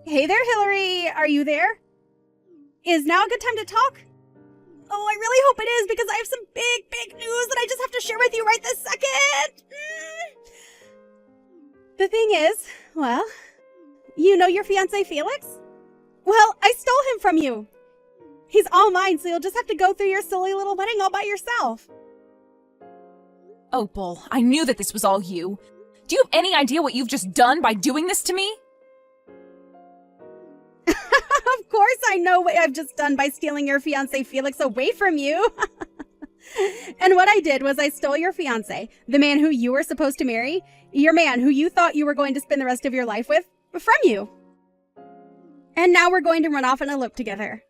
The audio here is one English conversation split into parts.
Hey there, Hillary. Are you there? Is now a good time to talk? Oh, I really hope it is because I have some big news that I just have to share with you right this second. The thing is, well, you know your fiancé Felix? Well, I stole him from you. He's all mine, so you'll just have to go through your silly little wedding all by yourself. Opal, I knew that this was all you. Do you have any idea what you've just done by doing this to me? Of course I know what I've just done by stealing your fiancé Felix away from you. And what I did was I stole your fiancé, the man who you were supposed to marry, your man who you thought you were going to spend the rest of your life with, from you. And now we're going to run off and elope together.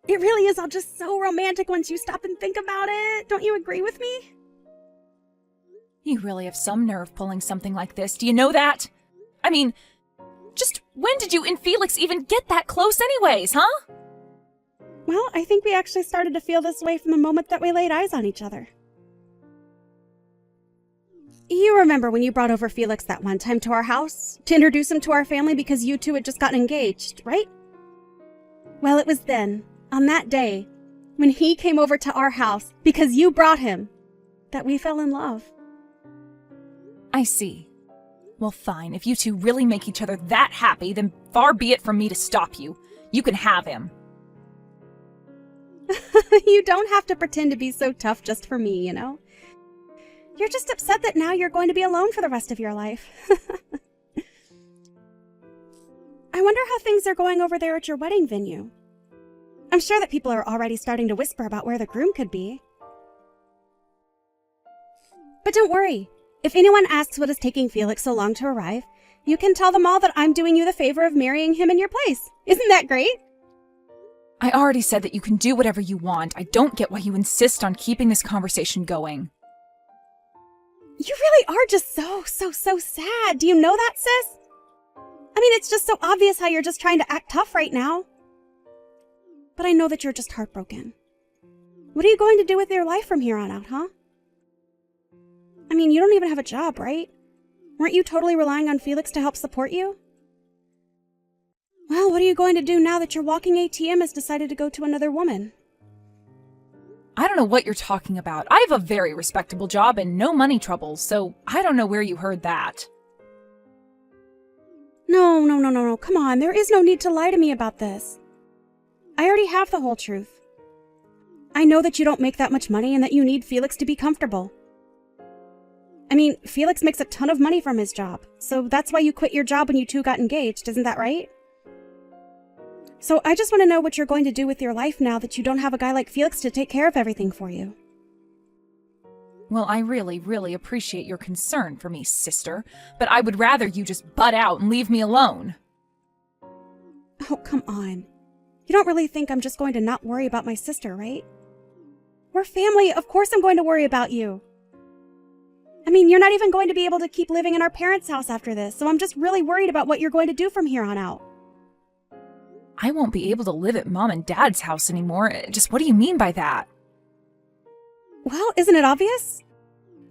It really is all just so romantic once you stop and think about it. Don't you agree with me? You really have some nerve pulling something like this. Do you know that? I mean, just when did you and Felix even get that close anyways, huh? Well, I think we actually started to feel this way from the moment that we laid eyes on each other. You remember when you brought over Felix that one time to our house to introduce him to our family because you two had just gotten engaged, right? Well, it was then, on that day, when he came over to our house because you brought him, that we fell in love. I see. Well, fine. If you two really make each other that happy, then far be it from me to stop you. You can have him. You don't have to pretend to be so tough just for me, you know? You're just upset that now you're going to be alone for the rest of your life. I wonder how things are going over there at your wedding venue. I'm sure that people are already starting to whisper about where the groom could be. But don't worry. If anyone asks what is taking Felix so long to arrive, you can tell them all that I'm doing you the favor of marrying him in your place. Isn't that great? I already said that you can do whatever you want. I don't get why you insist on keeping this conversation going. You really are just so sad. Do you know that, sis? I mean, it's just so obvious how you're just trying to act tough right now. But I know that you're just heartbroken. What are you going to do with your life from here on out, huh? I mean, you don't even have a job, right? Weren't you totally relying on Felix to help support you? Well, what are you going to do now that your walking ATM has decided to go to another woman? I don't know what you're talking about. I have a very respectable job and no money troubles, so I don't know where you heard that. No. Come on, there is no need to lie to me about this. I already have the whole truth. I know that you don't make that much money and that you need Felix to be comfortable. I mean, Felix makes a ton of money from his job, so that's why you quit your job when you two got engaged, isn't that right? So I just want to know what you're going to do with your life now that you don't have a guy like Felix to take care of everything for you. Well, I really appreciate your concern for me, sister, but I would rather you just butt out and leave me alone. Oh, come on. You don't really think I'm just going to not worry about my sister, right? We're family. Of course I'm going to worry about you. I mean, you're not even going to be able to keep living in our parents' house after this, so I'm just really worried about what you're going to do from here on out. I won't be able to live at Mom and Dad's house anymore. Just what do you mean by that? Well, isn't it obvious?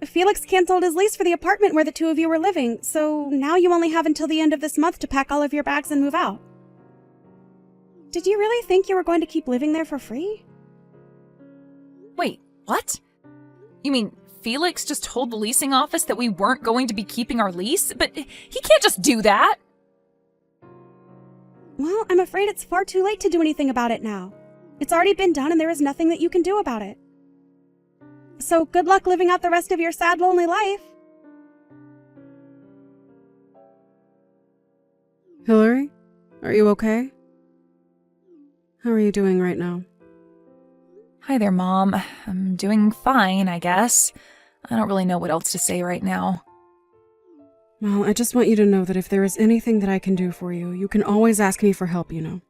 Felix canceled his lease for the apartment where the two of you were living, so now you only have until the end of this month to pack all of your bags and move out. Did you really think you were going to keep living there for free? Wait, what? You mean Felix just told the leasing office that we weren't going to be keeping our lease? But he can't just do that! Well, I'm afraid it's far too late to do anything about it now. It's already been done and there is nothing that you can do about it. So good luck living out the rest of your sad, lonely life. Hillary, are you okay? How are you doing right now? Hi there, Mom. I'm doing fine, I guess. I don't really know what else to say right now. Well, I just want you to know that if there is anything that I can do for you, you can always ask me for help, you know.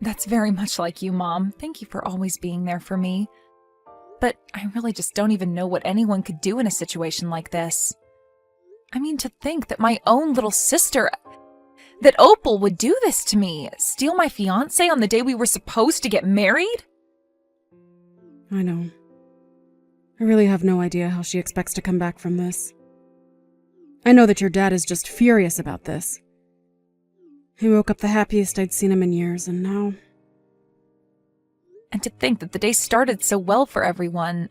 That's very much like you, Mom. Thank you for always being there for me. But I really just don't even know what anyone could do in a situation like this. I mean, to think that my own little sister, that Opal would do this to me, steal my fiancé on the day we were supposed to get married? I know. I really have no idea how she expects to come back from this. I know that your dad is just furious about this. He woke up the happiest I'd seen him in years, and now... And to think that the day started so well for everyone.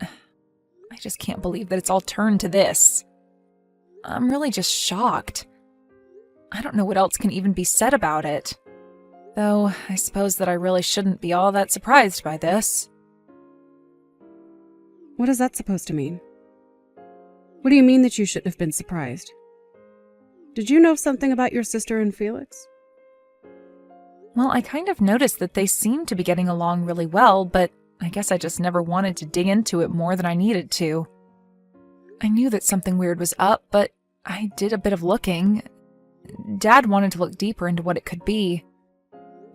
I just can't believe that it's all turned to this. I'm really just shocked. I don't know what else can even be said about it. Though, I suppose that I really shouldn't be all that surprised by this. What is that supposed to mean? What do you mean that you shouldn't have been surprised? Did you know something about your sister and Felix? Well, I kind of noticed that they seemed to be getting along really well, but I guess I just never wanted to dig into it more than I needed to. I knew that something weird was up, but I did a bit of looking. Dad wanted to look deeper into what it could be.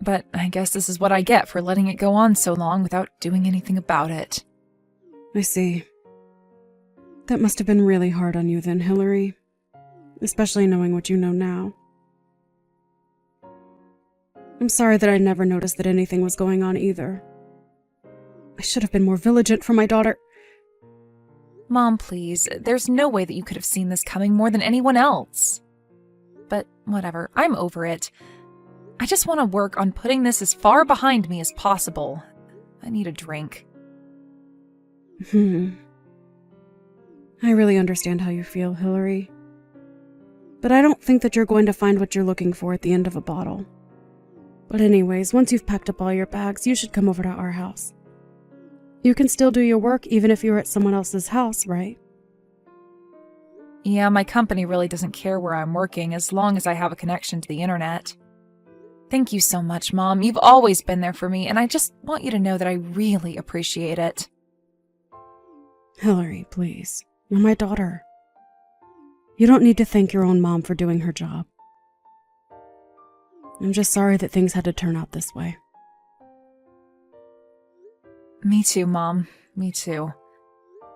But I guess this is what I get for letting it go on so long without doing anything about it. I see. That must have been really hard on you then, Hillary. Especially knowing what you know now. I'm sorry that I never noticed that anything was going on either. I should have been more vigilant for my daughter. Mom, please. There's no way that you could have seen this coming more than anyone else. But whatever, I'm over it. I just want to work on putting this as far behind me as possible. I need a drink. I really understand how you feel, Hillary. But I don't think that you're going to find what you're looking for at the end of a bottle. But anyways, once you've packed up all your bags, you should come over to our house. You can still do your work even if you're at someone else's house, right? Yeah, my company really doesn't care where I'm working as long as I have a connection to the internet. Thank you so much, Mom. You've always been there for me, and I just want you to know that I really appreciate it. Hillary, please. You're my daughter. You don't need to thank your own mom for doing her job. I'm just sorry that things had to turn out this way. Me too, Mom. Me too.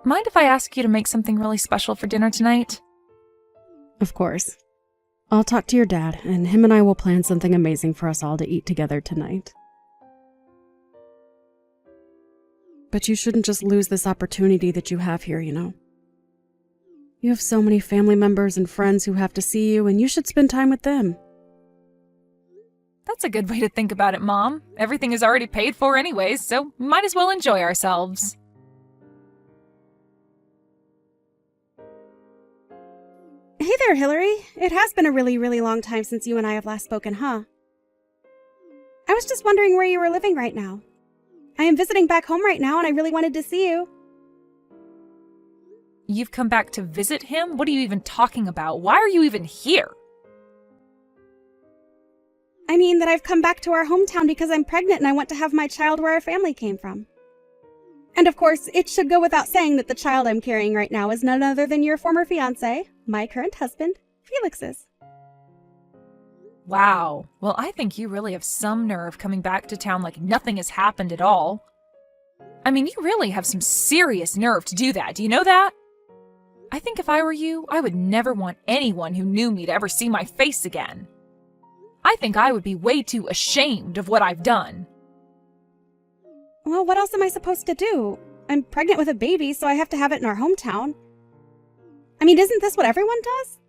Mind if I ask you to make something really special for dinner tonight? Of course. I'll talk to your dad, and him and I will plan something amazing for us all to eat together tonight. But you shouldn't just lose this opportunity that you have here, you know. You have so many family members and friends who have to see you, and you should spend time with them. That's a good way to think about it, Mom. Everything is already paid for anyways, so might as well enjoy ourselves. Hey there, Hillary. It has been a really, really long time since you and I have last spoken, huh? I was just wondering where you were living right now. I am visiting back home right now, and I really wanted to see you. You've come back to visit him? What are you even talking about? Why are you even here? I mean that I've come back to our hometown because I'm pregnant and I want to have my child where our family came from. And of course, it should go without saying that the child I'm carrying right now is none other than your former fiancé, my current husband, Felix's. Wow. Well, I think you really have some nerve coming back to town like nothing has happened at all. I mean, you really have some serious nerve to do that. Do you know that? I think if I were you, I would never want anyone who knew me to ever see my face again. I think I would be way too ashamed of what I've done. Well, what else am I supposed to do? I'm pregnant with a baby, so I have to have it in our hometown. I mean, isn't this what everyone does?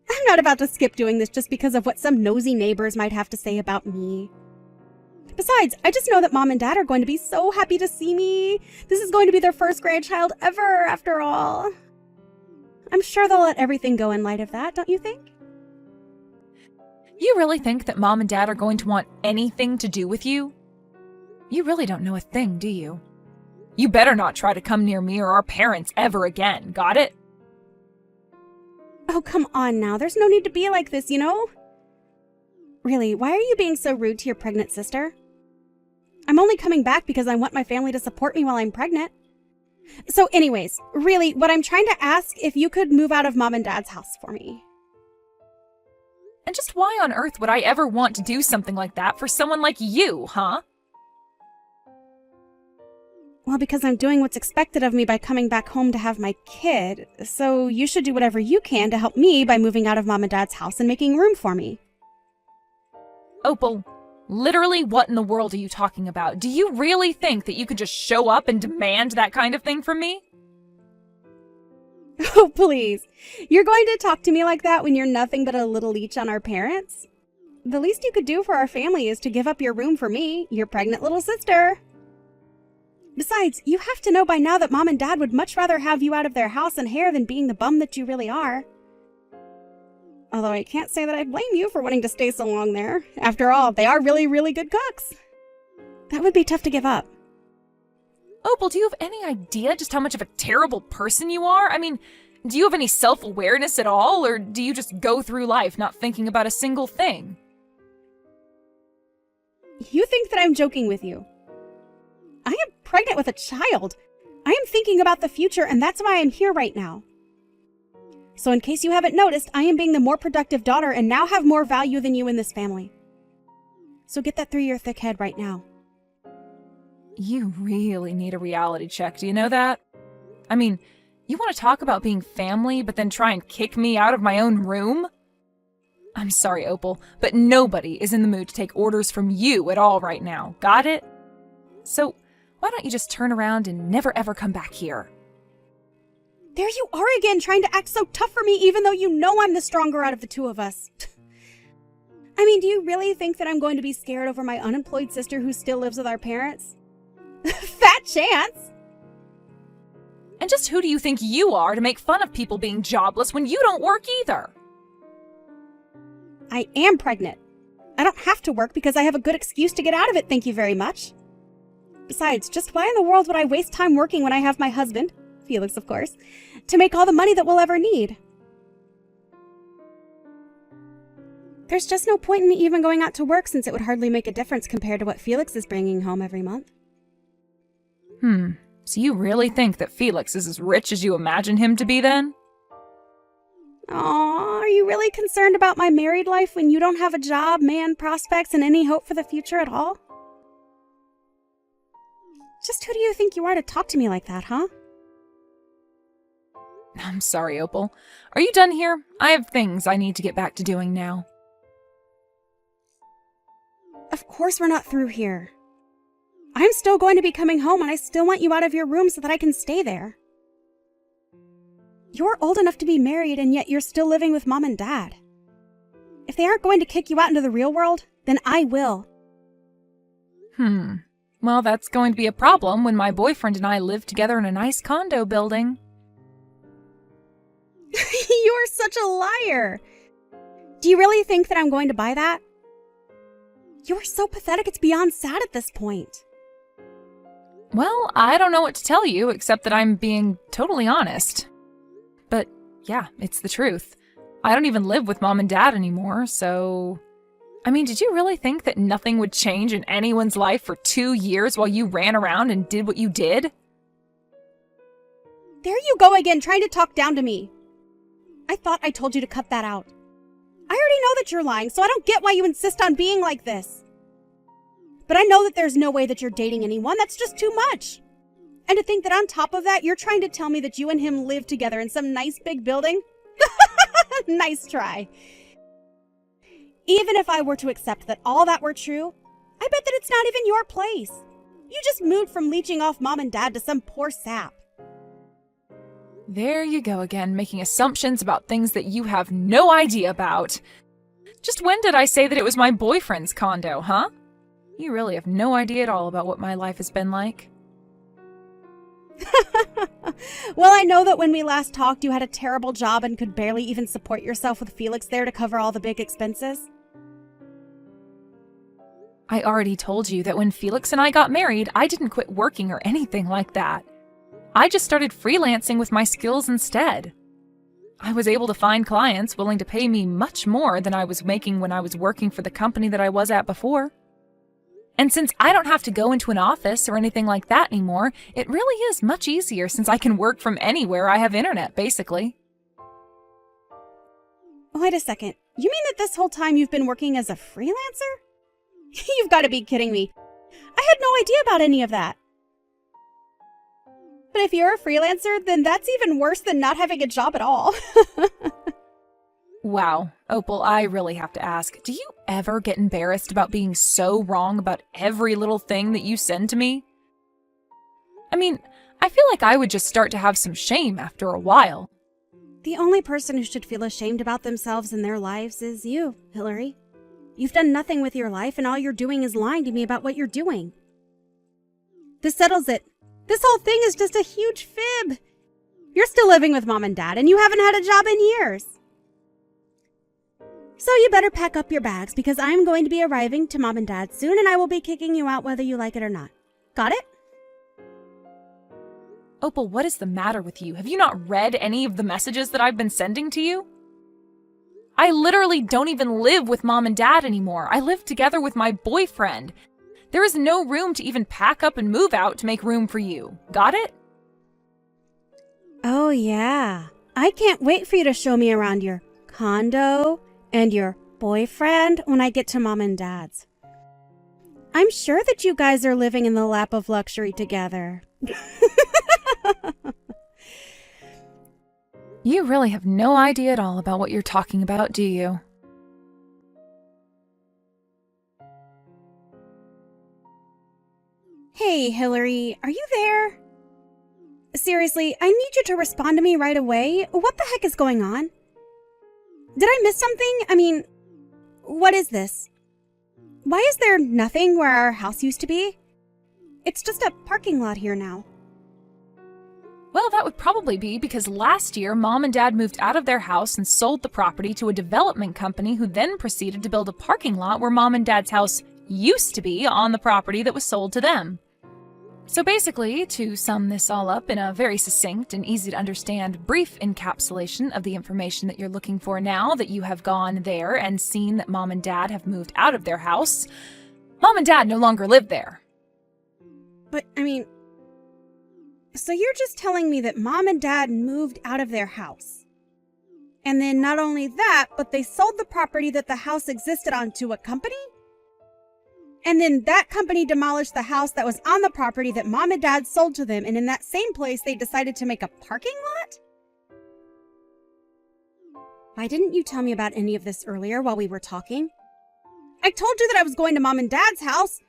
I'm not about to skip doing this just because of what some nosy neighbors might have to say about me. Besides, I just know that Mom and Dad are going to be so happy to see me. This is going to be their first grandchild ever, after all. I'm sure they'll let everything go in light of that, don't you think? You really think that Mom and Dad are going to want anything to do with you? You really don't know a thing, do you? You better not try to come near me or our parents ever again, got it? Oh, come on now. There's no need to be like this, you know? Really, why are you being so rude to your pregnant sister? I'm only coming back because I want my family to support me while I'm pregnant. So anyways, really, what I'm trying to ask if you could move out of Mom and Dad's house for me. And just why on earth would I ever want to do something like that for someone like you, huh? Well, because I'm doing what's expected of me by coming back home to have my kid, so you should do whatever you can to help me by moving out of Mom and Dad's house and making room for me. Opal, literally what in the world are you talking about? Do you really think that you could just show up and demand that kind of thing from me? Oh, please. You're going to talk to me like that when you're nothing but a little leech on our parents? The least you could do for our family is to give up your room for me, your pregnant little sister. Besides, you have to know by now that Mom and Dad would much rather have you out of their house and hair than being the bum that you really are. Although I can't say that I blame you for wanting to stay so long there. After all, they are really, really good cooks. That would be tough to give up. Opal, do you have any idea just how much of a terrible person you are? I mean, do you have any self-awareness at all, or do you just go through life not thinking about a single thing? You think that I'm joking with you. I am pregnant with a child. I am thinking about the future, and that's why I'm here right now. So in case you haven't noticed, I am being the more productive daughter and now have more value than you in this family. So get that through your thick head right now. You really need a reality check, do you know that? I mean, you want to talk about being family, but then try and kick me out of my own room? I'm sorry, Opal, but nobody is in the mood to take orders from you at all right now. Got it? So, why don't you just turn around and never ever come back here? There you are again, trying to act so tough for me even though you know I'm the stronger out of the two of us. I mean, do you really think that I'm going to be scared over my unemployed sister who still lives with our parents? Fat chance! And just who do you think you are to make fun of people being jobless when you don't work either? I am pregnant. I don't have to work because I have a good excuse to get out of it, thank you very much. Besides, just why in the world would I waste time working when I have my husband, Felix of course, to make all the money that we'll ever need? There's just no point in me even going out to work since it would hardly make a difference compared to what Felix is bringing home every month. So you really think that Felix is as rich as you imagine him to be then? Aw, are you really concerned about my married life when you don't have a job, man, prospects, and any hope for the future at all? Just who do you think you are to talk to me like that, huh? I'm sorry, Opal. Are you done here? I have things I need to get back to doing now. Of course we're not through here. I'm still going to be coming home and I still want you out of your room so that I can stay there. You're old enough to be married and yet you're still living with Mom and Dad. If they aren't going to kick you out into the real world, then I will. Well, that's going to be a problem when my boyfriend and I live together in a nice condo building. You're such a liar. Do you really think that I'm going to buy that? You're so pathetic it's beyond sad at this point. Well, I don't know what to tell you except that I'm being totally honest. But yeah, it's the truth. I don't even live with Mom and Dad anymore, so... I mean, did you really think that nothing would change in anyone's life for 2 years while you ran around and did what you did? There you go again, trying to talk down to me. I thought I told you to cut that out. I already know that you're lying, so I don't get why you insist on being like this. But I know that there's no way that you're dating anyone. That's just too much. And to think that on top of that, you're trying to tell me that you and him live together in some nice big building? Nice try. Even if I were to accept that all that were true, I bet that it's not even your place. You just moved from leeching off Mom and Dad to some poor sap. There you go again, making assumptions about things that you have no idea about. Just when did I say that it was my boyfriend's condo, huh? You really have no idea at all about what my life has been like. Well, I know that when we last talked, you had a terrible job and could barely even support yourself with Felix there to cover all the big expenses. I already told you that when Felix and I got married, I didn't quit working or anything like that. I just started freelancing with my skills instead. I was able to find clients willing to pay me much more than I was making when I was working for the company that I was at before. And since I don't have to go into an office or anything like that anymore, it really is much easier since I can work from anywhere I have internet, basically. Wait a second. You mean that this whole time you've been working as a freelancer? You've got to be kidding me. I had no idea about any of that. But if you're a freelancer, then that's even worse than not having a job at all. Wow, Opal, I really have to ask, do you ever get embarrassed about being so wrong about every little thing that you send to me? I mean, I feel like I would just start to have some shame after a while. The only person who should feel ashamed about themselves and their lives is you, Hillary. You've done nothing with your life, and all you're doing is lying to me about what you're doing. This settles it. This whole thing is just a huge fib. You're still living with Mom and Dad, and you haven't had a job in years. So you better pack up your bags, because I'm going to be arriving to Mom and Dad soon, and I will be kicking you out whether you like it or not. Got it? Opal, what is the matter with you? Have you not read any of the messages that I've been sending to you? I literally don't even live with Mom and Dad anymore. I live together with my boyfriend. There is no room to even pack up and move out to make room for you. Got it? Oh, yeah. I can't wait for you to show me around your condo and your boyfriend when I get to Mom and Dad's. I'm sure that you guys are living in the lap of luxury together. You really have no idea at all about what you're talking about, do you? Hey, Hillary, are you there? Seriously, I need you to respond to me right away. What the heck is going on? Did I miss something? I mean, what is this? Why is there nothing where our house used to be? It's just a parking lot here now. Well, that would probably be because last year, Mom and Dad moved out of their house and sold the property to a development company who then proceeded to build a parking lot where Mom and Dad's house used to be on the property that was sold to them. So basically, to sum this all up in a very succinct and easy to understand brief encapsulation of the information that you're looking for now that you have gone there and seen that Mom and Dad have moved out of their house, Mom and Dad no longer live there. But, I mean, so you're just telling me that Mom and Dad moved out of their house. And then not only that, but they sold the property that the house existed on to a company? And then that company demolished the house that was on the property that Mom and Dad sold to them, and in that same place they decided to make a parking lot? Why didn't you tell me about any of this earlier while we were talking? I told you that I was going to Mom and Dad's house.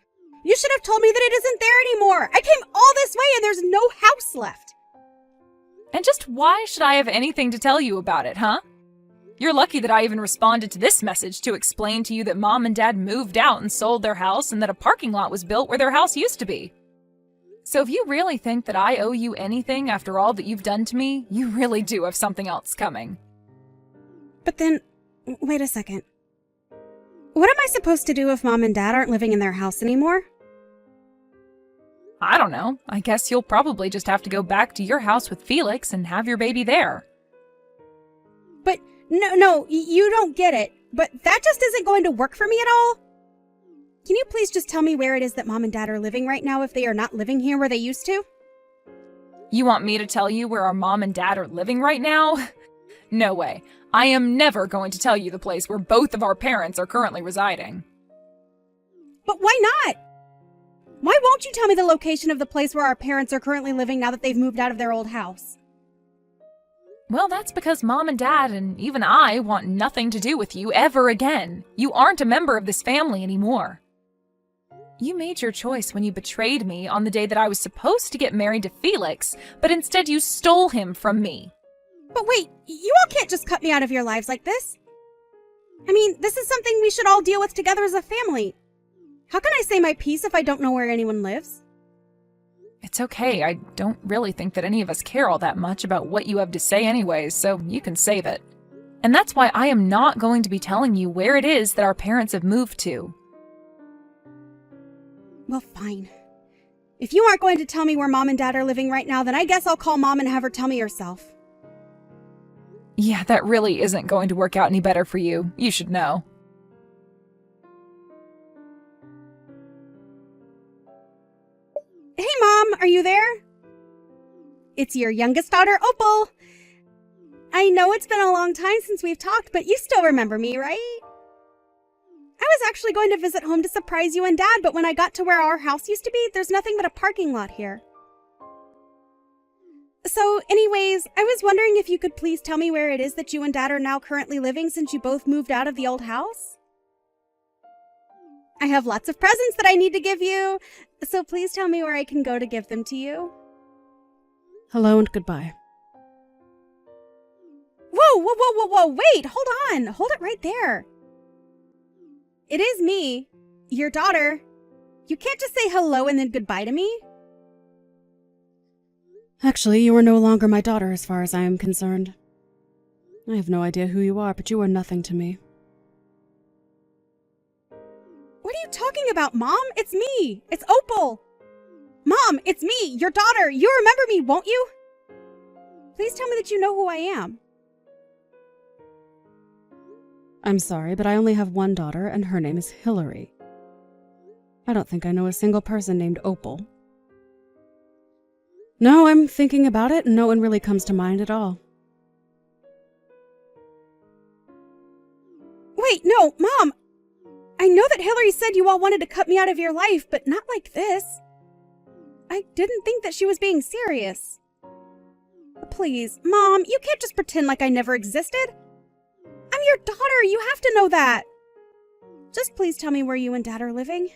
You should have told me that it isn't there anymore. I came all this way and there's no house left. And just why should I have anything to tell you about it, huh? You're lucky that I even responded to this message to explain to you that Mom and Dad moved out and sold their house and that a parking lot was built where their house used to be. So if you really think that I owe you anything after all that you've done to me, you really do have something else coming. But then, wait a second. What am I supposed to do if Mom and Dad aren't living in their house anymore? I don't know. I guess you'll probably just have to go back to your house with Felix and have your baby there. But no, you don't get it. But that just isn't going to work for me at all. Can you please just tell me where it is that Mom and Dad are living right now if they are not living here where they used to? You want me to tell you where our Mom and Dad are living right now? No way. I am never going to tell you the place where both of our parents are currently residing. But why not? Why won't you tell me the location of the place where our parents are currently living now that they've moved out of their old house? Well, that's because Mom and Dad and even I want nothing to do with you ever again. You aren't a member of this family anymore. You made your choice when you betrayed me on the day that I was supposed to get married to Felix, but instead you stole him from me. But wait, you all can't just cut me out of your lives like this. I mean, this is something we should all deal with together as a family. How can I say my piece if I don't know where anyone lives? It's okay. I don't really think that any of us care all that much about what you have to say anyways, so you can save it. And that's why I am not going to be telling you where it is that our parents have moved to. Well, fine. If you aren't going to tell me where Mom and Dad are living right now, then I guess I'll call Mom and have her tell me herself. Yeah, that really isn't going to work out any better for you. You should know. Hey, Mom, are you there? It's your youngest daughter, Opal. I know it's been a long time since we've talked, but you still remember me, right? I was actually going to visit home to surprise you and Dad, but when I got to where our house used to be, there's nothing but a parking lot here. So, anyways, I was wondering if you could please tell me where it is that you and Dad are now currently living since you both moved out of the old house? I have lots of presents that I need to give you, so please tell me where I can go to give them to you. Hello and goodbye. Whoa, wait, hold on. Hold it right there. it is me, your daughter. You can't just say hello and then goodbye to me. Actually, you are no longer my daughter as far as I am concerned. I have no idea who you are, but you are nothing to me. What are you talking about, Mom? It's me. It's Opal. Mom, it's me, your daughter. You remember me, won't you? Please tell me that you know who I am. I'm sorry, but I only have one daughter, and her name is Hillary. I don't think I know a single person named Opal. No, I'm thinking about it, and no one really comes to mind at all. Wait, no, Mom. I know that Hillary said you all wanted to cut me out of your life, but not like this. I didn't think that she was being serious. Please, Mom, you can't just pretend like I never existed. I'm your daughter, you have to know that. Just please tell me where you and Dad are living.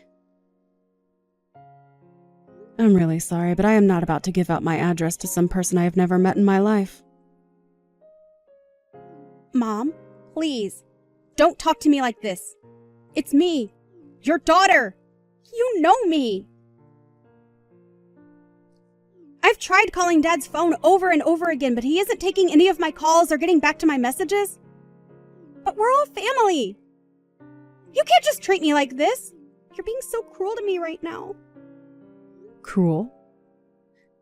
I'm really sorry, but I am not about to give out my address to some person I have never met in my life. Mom, please, don't talk to me like this. It's me, your daughter. You know me. I've tried calling Dad's phone over and over again, but he isn't taking any of my calls or getting back to my messages. But we're all family. You can't just treat me like this. You're being so cruel to me right now. Cruel?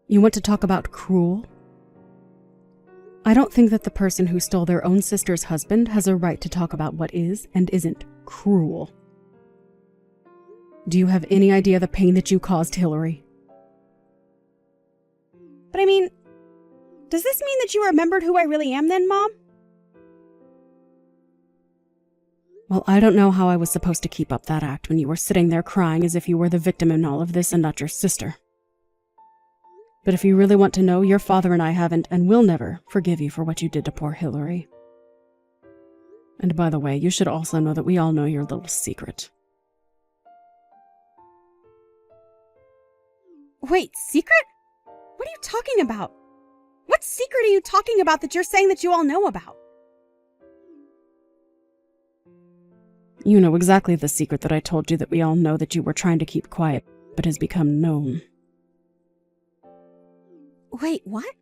You want to talk about cruel? I don't think that the person who stole their own sister's husband has a right to talk about what is and isn't cruel. Do you have any idea the pain that you caused Hillary? But I mean, does this mean that you remembered who I really am then, Mom? Well, I don't know how I was supposed to keep up that act when you were sitting there crying as if you were the victim in all of this and not your sister. But if you really want to know, your father and I haven't and will never forgive you for what you did to poor Hillary. And by the way, you should also know that we all know your little secret. Wait, secret? What are you talking about? What secret are you talking about that you're saying that you all know about? You know exactly the secret that I told you that we all know that you were trying to keep quiet, but has become known. Wait, what?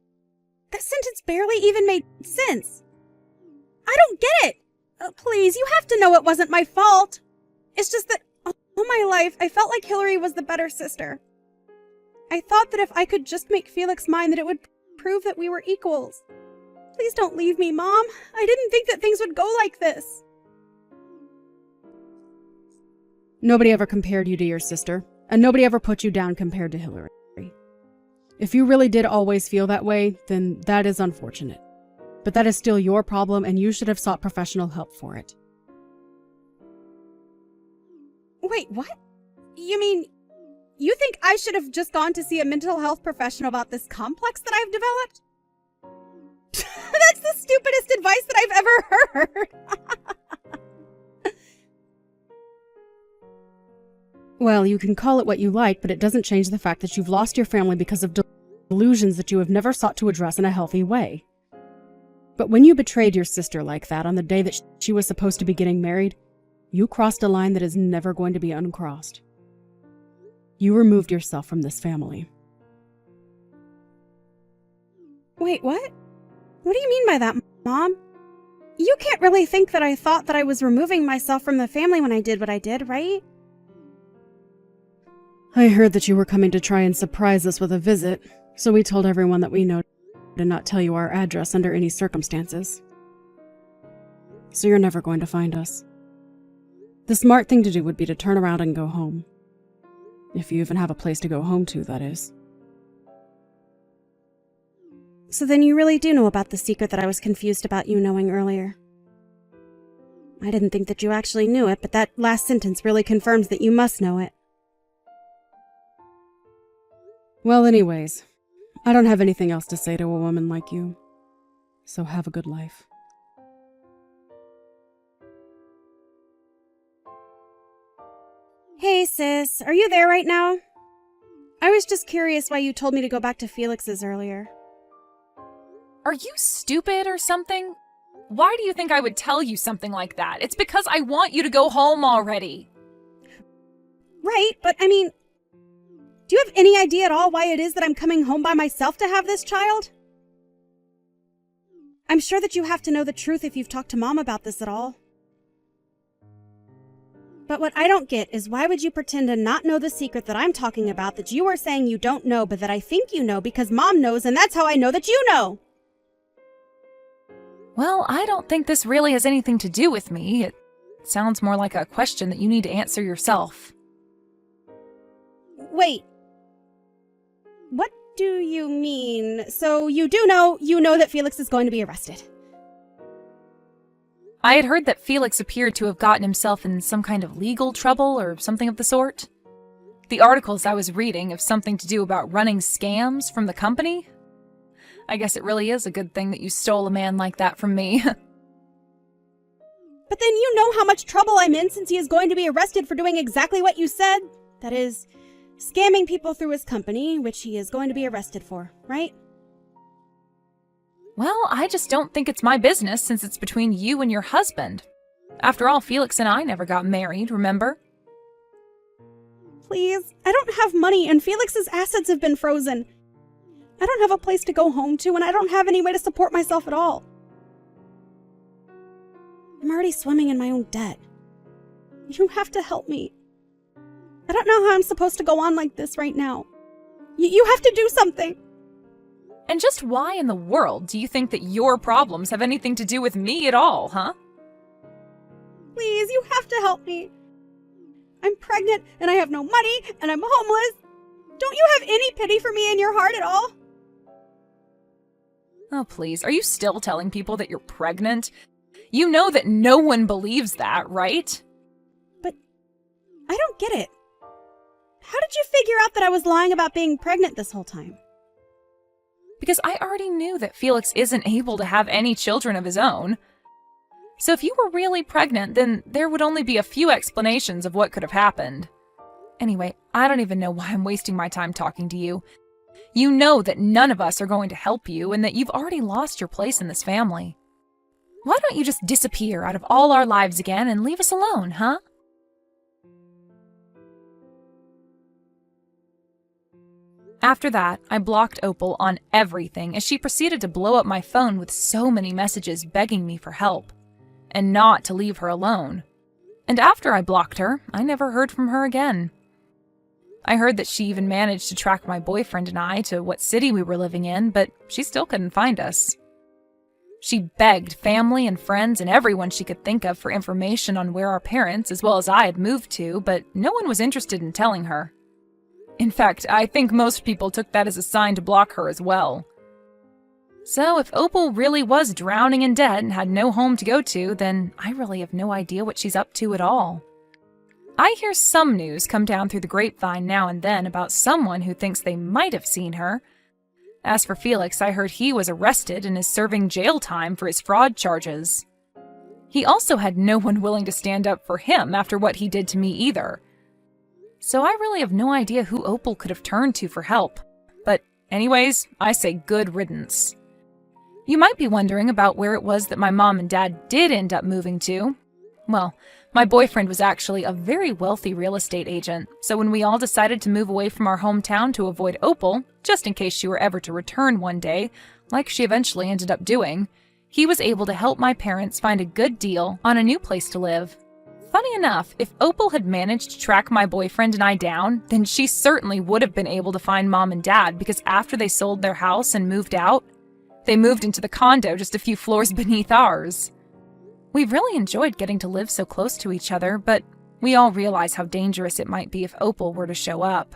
That sentence barely even made sense. I don't get it. Please, you have to know it wasn't my fault. It's just that all my life I felt like Hillary was the better sister. I thought that if I could just make Felix mine, that it would prove that we were equals. Please don't leave me, Mom. I didn't think that things would go like this. Nobody ever compared you to your sister, and nobody ever put you down compared to Hillary. If you really did always feel that way, then that is unfortunate. But that is still your problem, and you should have sought professional help for it. Wait, what? You mean, you think I should have just gone to see a mental health professional about this complex that I've developed? That's the stupidest advice that I've ever heard. Well, you can call it what you like, but it doesn't change the fact that you've lost your family because of delusions that you have never sought to address in a healthy way. But when you betrayed your sister like that on the day that she was supposed to be getting married, you crossed a line that is never going to be uncrossed. You removed yourself from this family. Wait, what? What do you mean by that, Mom? You can't really think that I thought that I was removing myself from the family when I did what I did, right? I heard that you were coming to try and surprise us with a visit, so we told everyone that we know to not tell you our address under any circumstances. So you're never going to find us. The smart thing to do would be to turn around and go home. If you even have a place to go home to, that is. So then you really do know about the secret that I was confused about you knowing earlier. I didn't think that you actually knew it, but that last sentence really confirms that you must know it. Well, anyways, I don't have anything else to say to a woman like you. So have a good life. Hey, sis, are you there right now? I was just curious why you told me to go back to Felix's earlier. Are you stupid or something? why do you think I would tell you something like that? It's because I want you to go home already. Right, but I mean, do you have any idea at all why it is that I'm coming home by myself to have this child? I'm sure that you have to know the truth if you've talked to Mom about this at all. But what I don't get is why would you pretend to not know the secret that I'm talking about that you are saying you don't know but that I think you know because Mom knows and that's how I know that you know? Well, I don't think this really has anything to do with me. It sounds more like a question that you need to answer yourself. Wait. What do you mean? So you know that Felix is going to be arrested? I had heard that Felix appeared to have gotten himself in some kind of legal trouble or something of the sort. The articles I was reading have something to do about running scams from the company. I guess it really is a good thing that you stole a man like that from me. But then you know how much trouble I'm in since he is going to be arrested for doing exactly what you said. That is, scamming people through his company, which he is going to be arrested for, right? Well, I just don't think it's my business since it's between you and your husband. After all, Felix and I never got married, remember? Please, I don't have money and Felix's assets have been frozen. I don't have a place to go home to and I don't have any way to support myself at all. I'm already swimming in my own debt. You have to help me. I don't know how I'm supposed to go on like this right now. You have to do something. And just why in the world do you think that your problems have anything to do with me at all, huh? Please, you have to help me. I'm pregnant and I have no money and I'm homeless. Don't you have any pity for me in your heart at all? Oh, please, are you still telling people that you're pregnant? You know that no one believes that, right? But I don't get it. How did you figure out that I was lying about being pregnant this whole time? Because I already knew that Felix isn't able to have any children of his own. So if you were really pregnant, then there would only be a few explanations of what could have happened. Anyway, I don't even know why I'm wasting my time talking to you. You know that none of us are going to help you and that you've already lost your place in this family. Why don't you just disappear out of all our lives again and leave us alone, huh? After that, I blocked Opal on everything as she proceeded to blow up my phone with so many messages begging me for help, and not to leave her alone. And after I blocked her, I never heard from her again. I heard that she even managed to track my boyfriend and I to what city we were living in, but she still couldn't find us. She begged family and friends and everyone she could think of for information on where our parents, as well as I, had moved to, but no one was interested in telling her. In fact, I think most people took that as a sign to block her as well. So if Opal really was drowning in debt and had no home to go to, then I really have no idea what she's up to at all. I hear some news come down through the grapevine now and then about someone who thinks they might have seen her. As for Felix, I heard he was arrested and is serving jail time for his fraud charges. He also had no one willing to stand up for him after what he did to me either. So I really have no idea who Opal could have turned to for help. But anyways, I say good riddance. You might be wondering about where it was that my mom and dad did end up moving to. Well, my boyfriend was actually a very wealthy real estate agent, so when we all decided to move away from our hometown to avoid Opal, just in case she were ever to return one day, like she eventually ended up doing, he was able to help my parents find a good deal on a new place to live. Funny enough, if Opal had managed to track my boyfriend and I down, then she certainly would have been able to find Mom and Dad because after they sold their house and moved out, they moved into the condo just a few floors beneath ours. We've really enjoyed getting to live so close to each other, but we all realize how dangerous it might be if Opal were to show up.